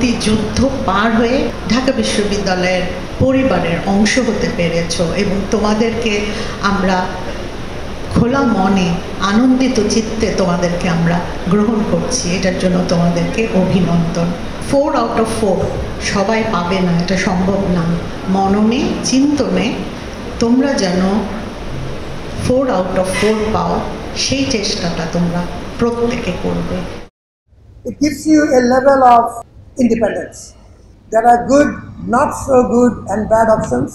মুক্তিযুদ্ধ পার হয়ে ঢাকা বিশ্ববিদ্যালয়ের পরিবারের অংশ হতে পেরেছো এবং তোমাদেরকে আমরা খোলা মনে আনন্দিত চিত্তে তোমাদেরকে আমরা গ্রহণ করছি। এটার জন্য তোমাদেরকে অভিনন্দন। 4 out of 4 সবাই পাবে না, এটা সম্ভব না। মননে চিন্তনে তোমরা যেন 4 out of 4 পাও, সেই চেষ্টাটা তোমরা প্রত্যেকে করবে। It gives you a level of independence. There are good, not so good and bad options,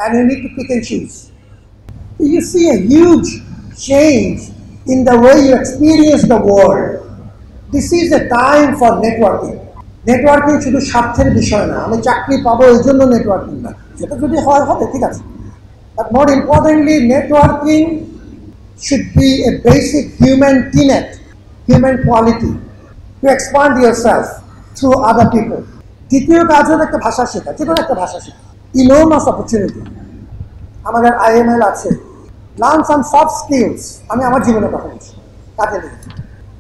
and you need to pick and choose. You see a huge change in the way you experience the world. This is a time for networking. Networking শুধু স্বার্থের বিষয় না, আমি চাকরি পাবো এই জন্য networking না, সেটা যদি হয় হবে ঠিক আছে, but more importantly networking should be a basic human tenet, human quality to expand yourself through other people. দ্বিতীয় কাজ হলো একটা ভাষা শেখা, যে কোনো একটা ভাষা শেখা, enormous opportunity। আমাদের IML আছে, learn some soft skills। আমি আমার জীবনে কথা বলছি, কাজে লেগেছি।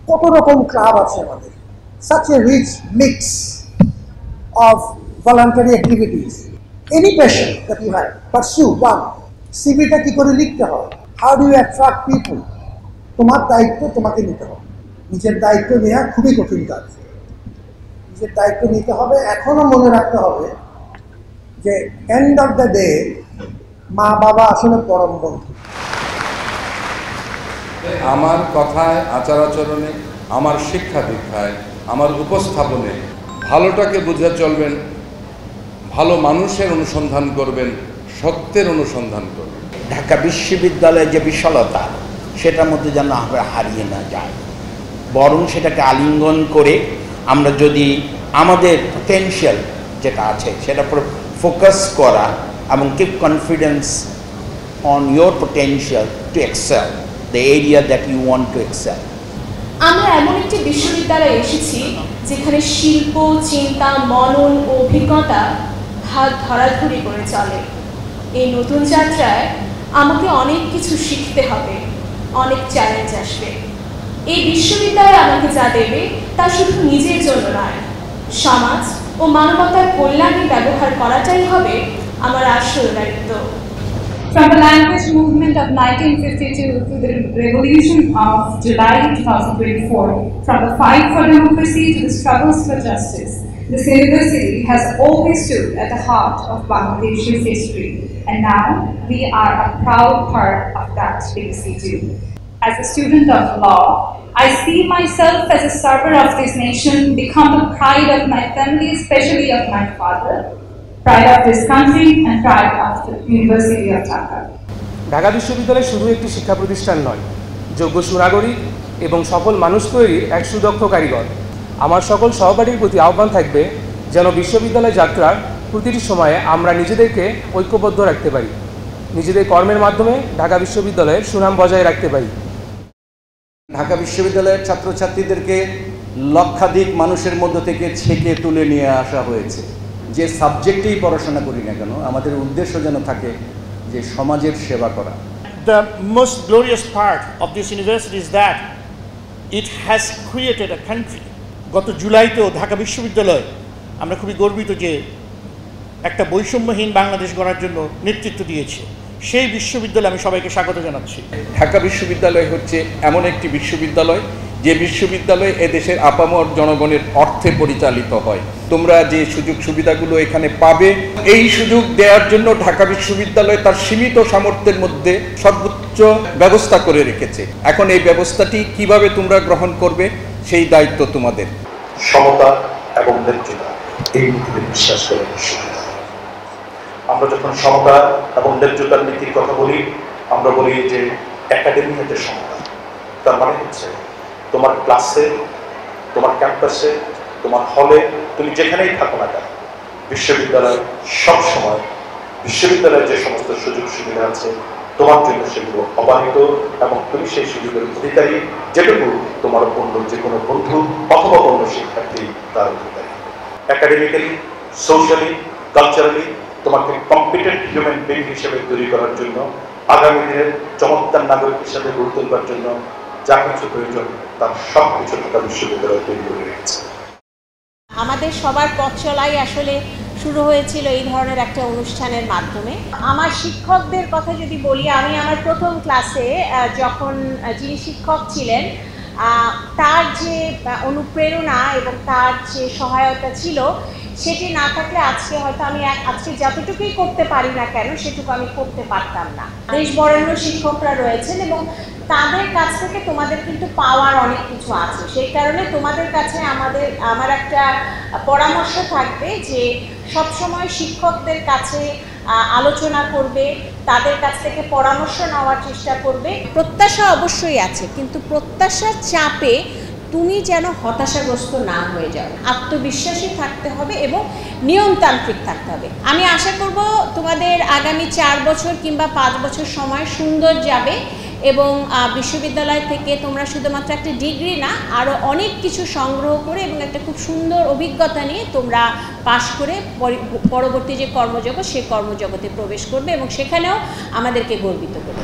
কত রকম ক্লাব আছে আমাদের, such a rich mix of voluntary activities. Any passion that you have, pursue one. CV-টা কি করে লিখতে হয়, how do you attract people, তোমার দায়িত্ব তোমাকে নিতে হবে। নিজের দায়িত্ব নেওয়া খুবই কঠিন কাজ, নিজের দায়িত্ব নিতে হবে। এখনো মনে রাখতে হবে যে এন্ড অফ দ্য ডে মা বাবা আসলে পরম বন্ধু। আমার কথায়, আচার আচরণে, আমার শিক্ষা দীক্ষায়, আমার উপস্থাপনে ভালোটাকে বুঝে চলবেন, ভালো মানুষের অনুসন্ধান করবেন, সত্যের অনুসন্ধান করবেন। ঢাকা বিশ্ববিদ্যালয়ের যে বিশালতা, সেটার মধ্যে যেন আমরা হারিয়ে না যাই, বরং সেটাকে আলিঙ্গন করে আমরা যদি আমাদের পোটেনশিয়াল যেটা আছে সেটার উপর ফোকাস করা এবং keep confidence on your potential to excel the area that you want to excel. আমরা এমন একটি বিশ্ববিদ্যালয়ে এসেছি যেখানে শিল্প, চিন্তা, মনন ও অভিজ্ঞতা হাত ধরাধরি করে চলে। এই নতুন যাত্রায় আমাকে অনেক কিছু শিখতে হবে, অনেক চ্যালেঞ্জ আসবে। এই বিশ্ববিদ্যালয় আমাকে যা দেবে তা শুধু নিজের জন্য নয়, সমাজ ও মানবতার কল্যাণে ব্যবহার করাটাই হবে আমার আসল দায়িত্ব। From the language movement of 1952 to the revolution of July 2024, from the fight for democracy to the struggles for justice, this university has always stood at the heart of Bangladesh's history, and now we are a proud part of that legacy too. As a student of law, I see myself as a servant of this nation, become the pride of my family, especially of my father, pride of this country and pride of the University of Dhaka. Dhaka বিশ্ববিদ্যালয় শুধু একটি শিক্ষা প্রতিষ্ঠান নয়, যোগ্য সুনাগরিক এবং সফল মানুষ তৈরির এক সুদক্ষ কারিগর। আমার সকল সহপাঠীর প্রতি আহ্বান থাকবে যেন বিশ্ববিদ্যালয় যাত্রার প্রতিটি সময়ে আমরা নিজেদেরকে ঐক্যবদ্ধ রাখতে পারি, নিজেদের কর্মের মাধ্যমে ঢাকা বিশ্ববিদ্যালয়ের সুনাম বজায় রাখতে পারি। ঢাকা বিশ্ববিদ্যালয়ের ছাত্রছাত্রীদেরকে লক্ষাধিক মানুষের মধ্য থেকে ছেঁকে তুলে নিয়ে আসা হয়েছে। যে সাবজেক্টেই পড়াশোনা করি না কেন, আমাদের উদ্দেশ্য যেন থাকে যে সমাজের সেবা করা। The most glorious part of this university is that it has created a country. গত জুলাইতেও ঢাকা বিশ্ববিদ্যালয় আমরা খুবই গর্বিত যে একটা বৈষম্যহীন বাংলাদেশ গড়ার জন্য নেতৃত্ব দিয়েছে। সেই বিশ্ববিদ্যালয়ে আমি সবাইকে স্বাগত জানাচ্ছি। ঢাকা বিশ্ববিদ্যালয় হচ্ছে এমন একটি বিশ্ববিদ্যালয় যে বিশ্ববিদ্যালয় এদেশের আপামর জনগণের অর্থে পরিচালিত হয়। তোমরা যে সুযোগ সুবিধাগুলো এখানে পাবে, এই সুযোগ দেওয়ার জন্য ঢাকা বিশ্ববিদ্যালয় তার সীমিত সামর্থ্যের মধ্যে সর্বোচ্চ ব্যবস্থা করে রেখেছে। এখন এই ব্যবস্থাটি কিভাবে তোমরা গ্রহণ করবে সেই দায়িত্ব তোমাদের। সমতা এবং ন্যায্যতা, এই নীতিতে বিশ্বাস করে আমরা যখন সমতা এবং ন্যায্যতার নীতির কথা বলি, আমরা বলি যে একাডেমিতে সমতা। তার মানে হচ্ছে তোমার ক্লাসে, তোমার ক্যাম্পাসে, তোমার হলে, তুমি যেখানেই থাকো না কেন, বিশ্ববিদ্যালয় সবসময় বিশ্ববিদ্যালয়ের যে সমস্ত সুযোগ সুবিধা আছে তোমার জন্য সেগুলো অবাহিত, এবং তুমি সেই সুযোগের অধিকারী যেটুকু তোমার অন্য যে কোনো বন্ধু অথবা অন্য শিক্ষার্থী তার অধিকারী। একাডেমিক্যালি, সোশ্যালি, কালচারালি তোমাকে কম্পিটেন্ট হিউম্যান বিং হিসেবে তৈরি করার জন্য, আগামী দিনের চমৎকার নাগরিক হিসেবে গড়ে তোলবার জন্য যা কিছু প্রয়োজন তার সব কিছু ঢাকা বিশ্ববিদ্যালয় তৈরি করে রেখেছে। আমাদের সবার পথ চলাই আসলে শুরু হয়েছিল এই ধরনের একটা অনুষ্ঠানের মাধ্যমে। আমার শিক্ষকদের কথা যদি বলি, আমি আমার প্রথম ক্লাসে যখন যিনি শিক্ষক ছিলেন তার যে অনুপ্রেরণা এবং তার যে সহায়তা ছিল সেটি না থাকলে আজকে হয়তো আমি আজকে যতটুকুই করতে পারি না কেন সেটুকু আমি করতে পারতাম না। দেশ বরেণ্য শিক্ষকরা রয়েছেন এবং তাদের কাছ থেকে তোমাদের কিন্তু পাওয়ার অনেক কিছু আছে। সেই কারণে তোমাদের কাছে আমার একটা পরামর্শ থাকবে যে সবসময় শিক্ষকদের কাছে আলোচনা করবে, তাদের কাছ থেকে পরামর্শ নেওয়ার চেষ্টা করবে। প্রত্যাশা অবশ্যই আছে, কিন্তু প্রত্যাশার চাপে তুমি যেন হতাশাগ্রস্ত না হয়ে যাও। আত্মবিশ্বাসী থাকতে হবে এবং নিয়মতান্ত্রিক থাকতে হবে। আমি আশা করব তোমাদের আগামী 4 বছর কিংবা 5 বছর সময় সুন্দর যাবে এবং বিশ্ববিদ্যালয় থেকে তোমরা শুধুমাত্র একটা ডিগ্রি না, আরও অনেক কিছু সংগ্রহ করে এবং একটা খুব সুন্দর অভিজ্ঞতা নিয়ে তোমরা পাশ করে পরবর্তী যে কর্মজগৎ সেই কর্মজগতে প্রবেশ করবে এবং সেখানেও আমাদেরকে গর্বিত করবে।